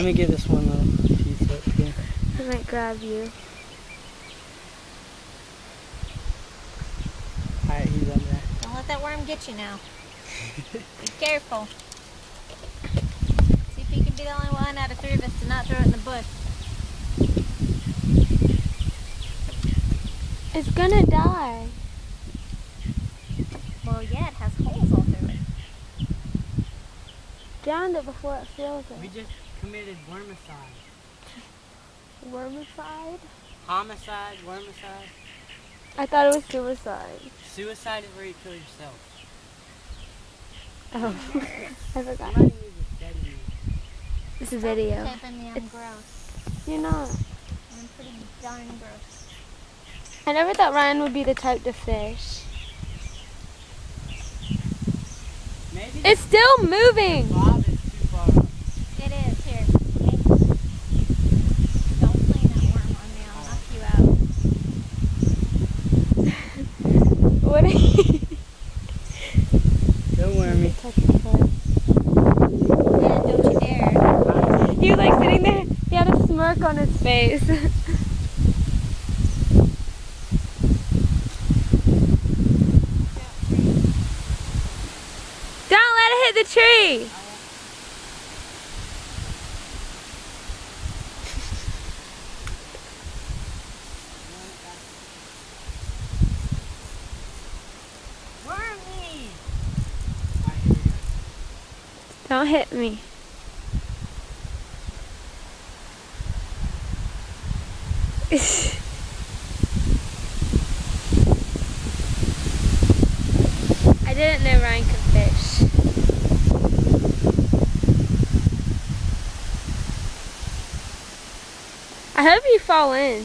Let me get this one little piece up here. I might grab you. Alright, he's up there. Don't let that worm get you now. Be careful. See if you can be the only one out of 3 of us to not throw it in the bush. It's gonna die. Well, yeah, it has holes all through it. Drowned it before it feels We it. just committed wormicide. Wormicide? Homicide, wormicide. I thought it was suicide. Suicide is where you kill yourself. Oh, I forgot. Somebody needs to study me. It's a video. Typing me, I'm gross. You're not. I'm pretty darn gross. I never thought Ryan would be the type to fish. Maybe It's still moving! the bob is too far up. It is, here. Okay. Don't fling that worm on me, I'll knock you out. What are you? Don't worry. Touch your foot. Yeah, don't you dare. He was like sitting there, he had a smirk on his face. Don't let it hit the tree! Wormy! Don't hit me. I didn't know Ryan could fish. I hope you fall in.